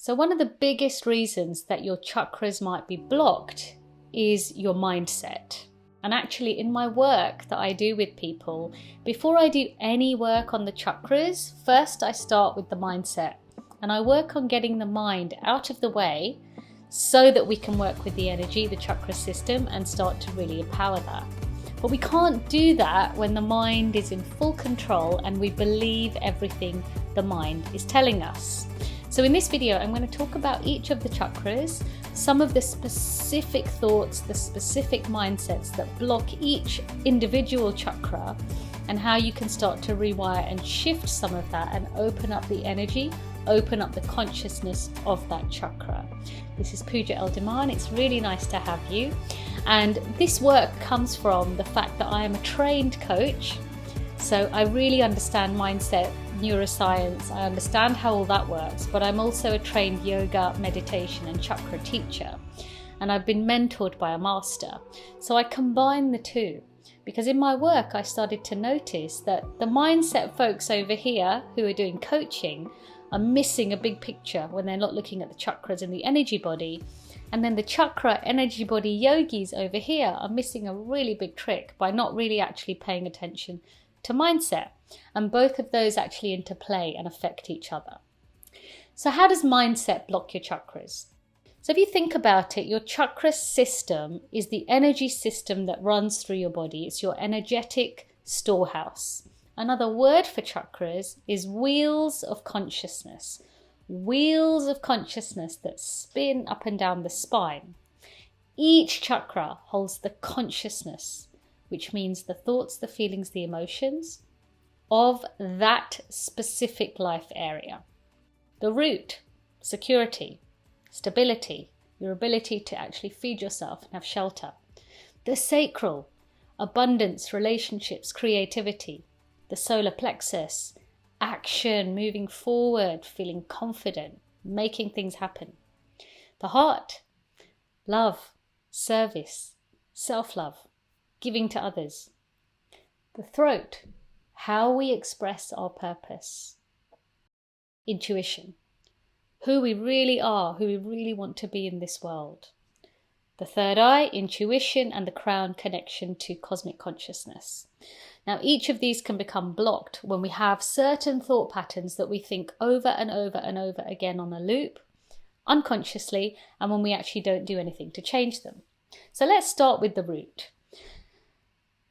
So one of the biggest reasons that your chakras might be blocked is your mindset. And actually in my work that I do with people, before I do any work on the chakras, first I start with the mindset. And I work on getting the mind out of the way so that we can work with the energy, the chakra system, and start to really empower that. But we can't do that when the mind is in full control and we believe everything the mind is telling us. So in this video, I'm going to talk about each of the chakras, some of the specific thoughts, the specific mindsets that block each individual chakra, and how you can start to rewire and shift some of that and open up the energy, open up the consciousness of that chakra. This is Pooja Eldiman. It's really nice to have you. And this work comes from the fact that I am a trained coach. So I really understand mindset, neuroscience, I understand how all that works, but I'm also a trained yoga, meditation and chakra teacher. And I've been mentored by a master. So I combine the two, because in my work I started to notice that the mindset folks over here who are doing coaching are missing a big picture when they're not looking at the chakras in the energy body. And then the chakra energy body yogis over here are missing a really big trick by not really actually paying attention to mindset. And both of those actually interplay and affect each other. So how does mindset block your chakras? So if you think about it, your chakra system is the energy system that runs through your body. It's your energetic storehouse. Another word for chakras is wheels of consciousness. Wheels of consciousness that spin up and down the spine. Each chakra holds the consciousness, which means the thoughts, the feelings, the emotions of that specific life area. The root, security, stability, your ability to actually feed yourself and have shelter. The sacral, abundance, relationships, creativity. The solar plexus, action, moving forward, feeling confident, making things happen. The heart, love, service, self-love, giving to others. The throat, how we express our purpose. Intuition, who we really are, who we really want to be in this world. The third eye, intuition, and the crown, connection to cosmic consciousness. Now, each of these can become blocked when we have certain thought patterns that we think over and over and over again on a loop, unconsciously, and when we actually don't do anything to change them. So let's start with the root.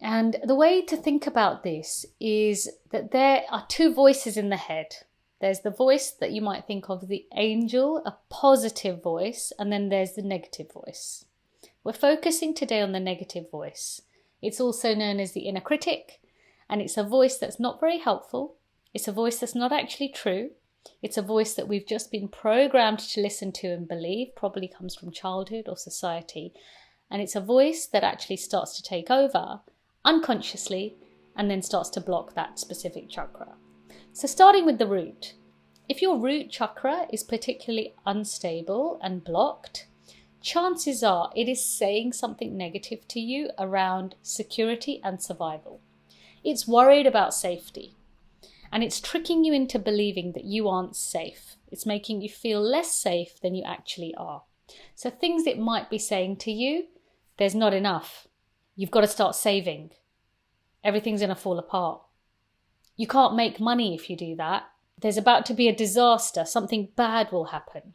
And the way to think about this is that there are two voices in the head. There's the voice that you might think of the angel, a positive voice, and then there's the negative voice. We're focusing today on the negative voice. It's also known as the inner critic, and it's a voice that's not very helpful. It's a voice that's not actually true. It's a voice that we've just been programmed to listen to and believe, probably comes from childhood or society. And it's a voice that actually starts to take over unconsciously and then starts to block that specific chakra. So starting with the root. If your root chakra is particularly unstable and blocked, chances are it is saying something negative to you around security and survival. It's worried about safety, and it's tricking you into believing that you aren't safe. It's making you feel less safe than you actually are. So things it might be saying to you, there's not enough. You've got to start saving. Everything's going to fall apart. You can't make money if you do that. There's about to be a disaster. Something bad will happen.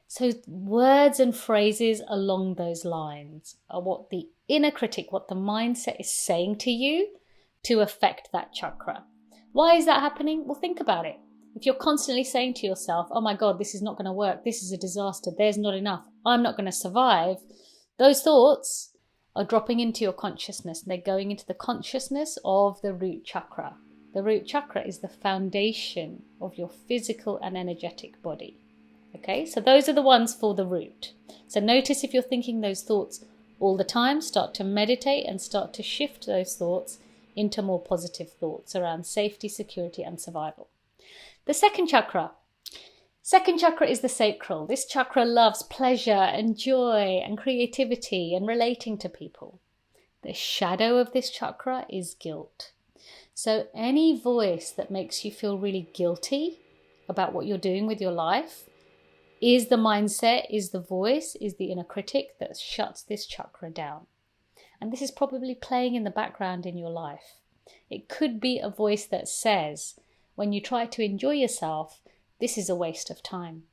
So words and phrases along those lines are what the inner critic, what the mindset is saying to you to affect that chakra. Why is that happening? Well, think about it. If you're constantly saying to yourself, oh my God, this is not going to work. This is a disaster. There's not enough. I'm not going to survive. Those thoughts are dropping into your consciousness. They're going into the consciousness of the root chakra. The root chakra is the foundation of your physical and energetic body. Okay, so those are the ones for the root. So notice if you're thinking those thoughts all the time, start to meditate and start to shift those thoughts into more positive thoughts around safety, security, and survival. The second chakra. Second chakra is the sacral. This chakra loves pleasure and joy and creativity and relating to people. The shadow of this chakra is guilt. So any voice that makes you feel really guilty about what you're doing with your life, is the mindset, is the voice, is the inner critic that shuts this chakra down. And this is probably playing in the background in your life. It could be a voice that says, when you try to enjoy yourself, this is a waste of time.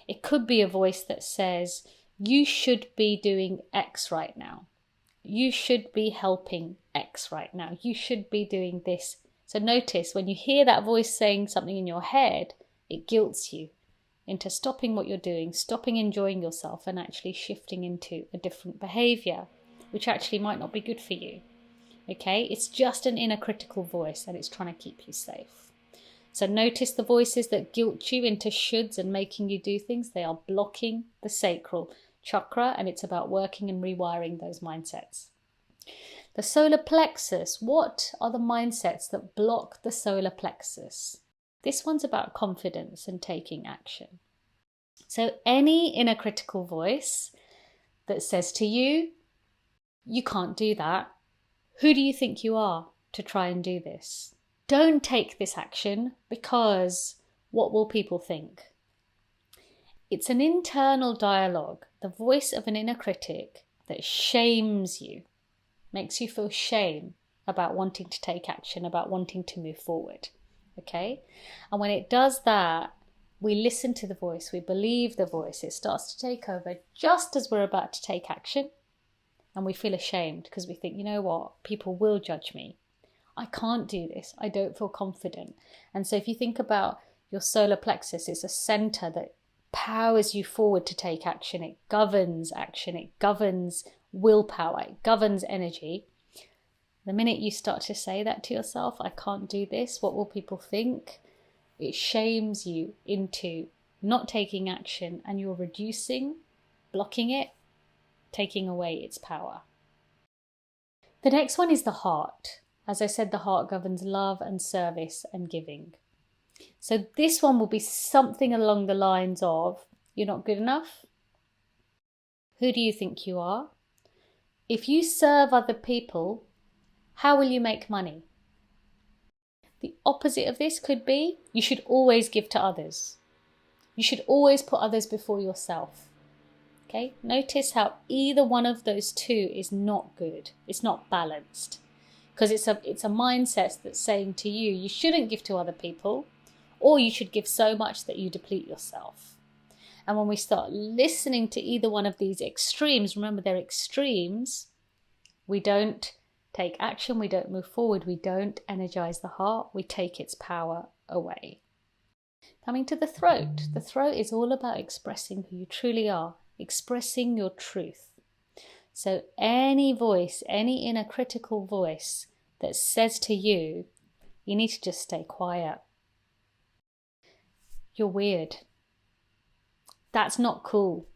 It could be a voice that says, you should be doing X right now. You should be helping X right now. You should be doing this. So notice when you hear that voice saying something in your head, it guilts you into stopping what you're doing, stopping enjoying yourself, and actually shifting into a different behavior, which actually might not be good for you. Okay, it's just an inner critical voice and it's trying to keep you safe. So notice the voices that guilt you into shoulds and making you do things. They are blocking the sacral chakra, and it's about working and rewiring those mindsets. The solar plexus, what are the mindsets that block the solar plexus? This one's about confidence and taking action. So any inner critical voice that says to you, you can't do that. Who do you think you are to try and do this? Don't take this action because what will people think? It's an internal dialogue, the voice of an inner critic that shames you, makes you feel shame about wanting to take action, about wanting to move forward. Okay? And when it does that, we listen to the voice, we believe the voice, it starts to take over just as we're about to take action. And we feel ashamed because we think, you know what, people will judge me. I can't do this. I don't feel confident. And so if you think about your solar plexus, it's a center that powers you forward to take action. It governs action. It governs willpower. It governs energy. The minute you start to say that to yourself, I can't do this, what will people think? It shames you into not taking action, and you're reducing, blocking it, taking away its power. The next one is the heart. As I said, the heart governs love and service and giving. So this one will be something along the lines of, you're not good enough. Who do you think you are? If you serve other people, how will you make money? The opposite of this could be, you should always give to others. You should always put others before yourself. Okay? Notice how either one of those two is not good. It's not balanced. Because it's a mindset that's saying to you, you shouldn't give to other people, or you should give so much that you deplete yourself. And when we start listening to either one of these extremes, remember they're extremes, we don't take action, we don't move forward, we don't energize the heart, we take its power away. Coming to the throat. The throat is all about expressing who you truly are, expressing your truth. So any voice, any inner critical voice that says to you, you need to just stay quiet. You're weird. That's not cool.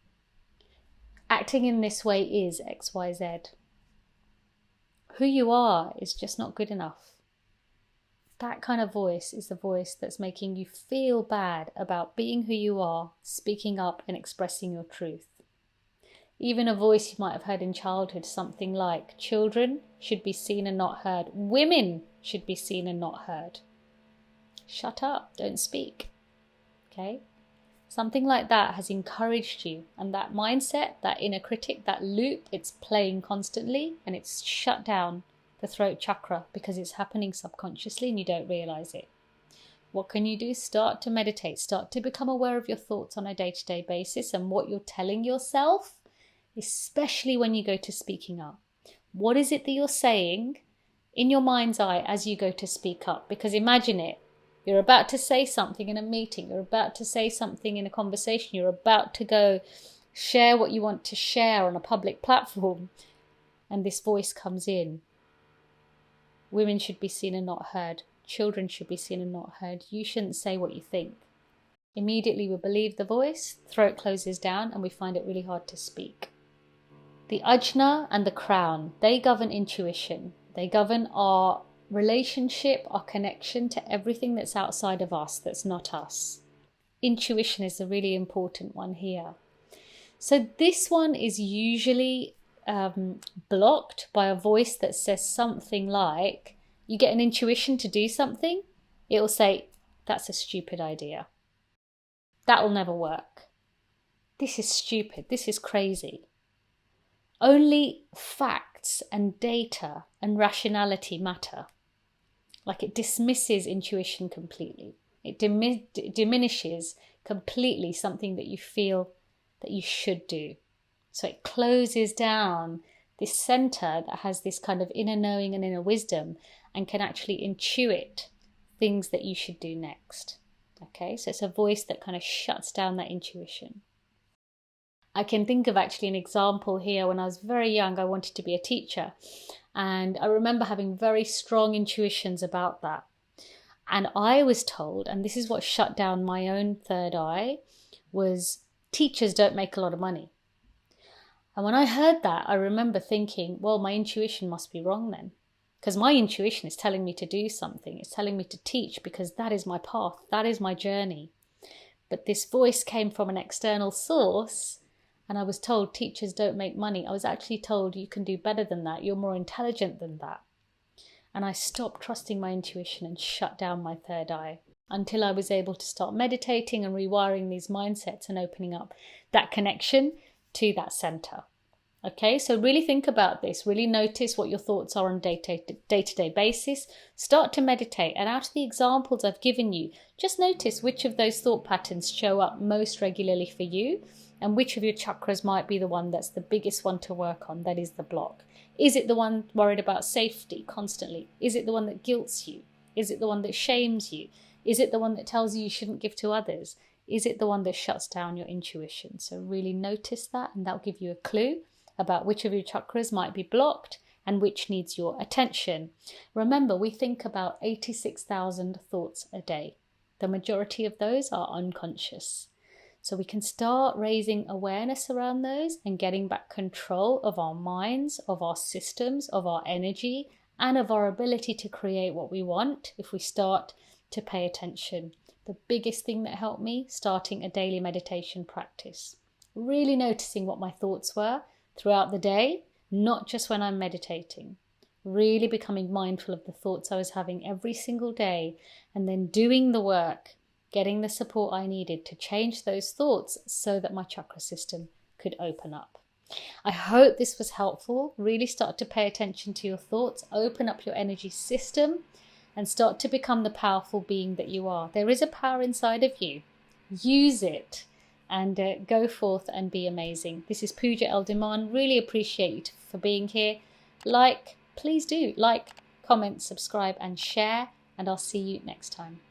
Acting in this way is XYZ. Who you are is just not good enough. That kind of voice is the voice that's making you feel bad about being who you are, speaking up and expressing your truth. Even a voice you might have heard in childhood, something like, children should be seen and not heard. Women should be seen and not heard. Shut up, don't speak. Okay? Something like that has encouraged you, and that mindset, that inner critic, that loop, it's playing constantly, and it's shut down the throat chakra because it's happening subconsciously and you don't realize it. What can you do? Start to meditate, start to become aware of your thoughts on a day-to-day basis and what you're telling yourself, especially when you go to speaking up. What is it that you're saying in your mind's eye as you go to speak up? Because imagine it. You're about to say something in a meeting. You're about to say something in a conversation. You're about to go share what you want to share on a public platform. And this voice comes in. Women should be seen and not heard. Children should be seen and not heard. You shouldn't say what you think. Immediately we believe the voice, throat closes down, and we find it really hard to speak. The ajna and the crown, they govern intuition. They govern our relationship, our connection to everything that's outside of us, that's not us. Intuition is a really important one here. So this one is usually blocked by a voice that says something like, you get an intuition to do something, it will say, that's a stupid idea. That will never work. this is stupid, this is crazy. Only facts and data and rationality matter. Like, it dismisses intuition completely. It diminishes completely something that you feel that you should do. So it closes down this center that has this kind of inner knowing and inner wisdom and can actually intuit things that you should do next. Okay, so it's a voice that kind of shuts down that intuition. I can think of actually an example here. When I was very young, I wanted to be a teacher. And I remember having very strong intuitions about that. And I was told, and this is what shut down my own third eye, was teachers don't make a lot of money. And when I heard that, I remember thinking, well, my intuition must be wrong then. Because my intuition is telling me to do something. It's telling me to teach because that is my path. That is my journey. But this voice came from an external source. And I was told teachers don't make money. I was actually told you can do better than that. You're more intelligent than that. And I stopped trusting my intuition and shut down my third eye until I was able to start meditating and rewiring these mindsets and opening up that connection to that center. Okay, so really think about this. Really notice what your thoughts are on a day-to-day basis. Start to meditate. And out of the examples I've given you, just notice which of those thought patterns show up most regularly for you. And which of your chakras might be the one that's the biggest one to work on, that is the block. Is it the one worried about safety constantly? Is it the one that guilts you? Is it the one that shames you? Is it the one that tells you you shouldn't give to others? Is it the one that shuts down your intuition? So really notice that, and that'll give you a clue about which of your chakras might be blocked and which needs your attention. Remember, we think about 86,000 thoughts a day. The majority of those are unconscious. So we can start raising awareness around those and getting back control of our minds, of our systems, of our energy, and of our ability to create what we want if we start to pay attention. The biggest thing that helped me, starting a daily meditation practice. Really noticing what my thoughts were throughout the day, not just when I'm meditating. Really becoming mindful of the thoughts I was having every single day, and then doing the work, getting the support I needed to change those thoughts so that my chakra system could open up. I hope this was helpful. Really start to pay attention to your thoughts, open up your energy system, and start to become the powerful being that you are. There is a power inside of you. Use it and go forth and be amazing. This is Pooja Eldiman. Really appreciate you for being here. Please do like, comment, subscribe and share, and I'll see you next time.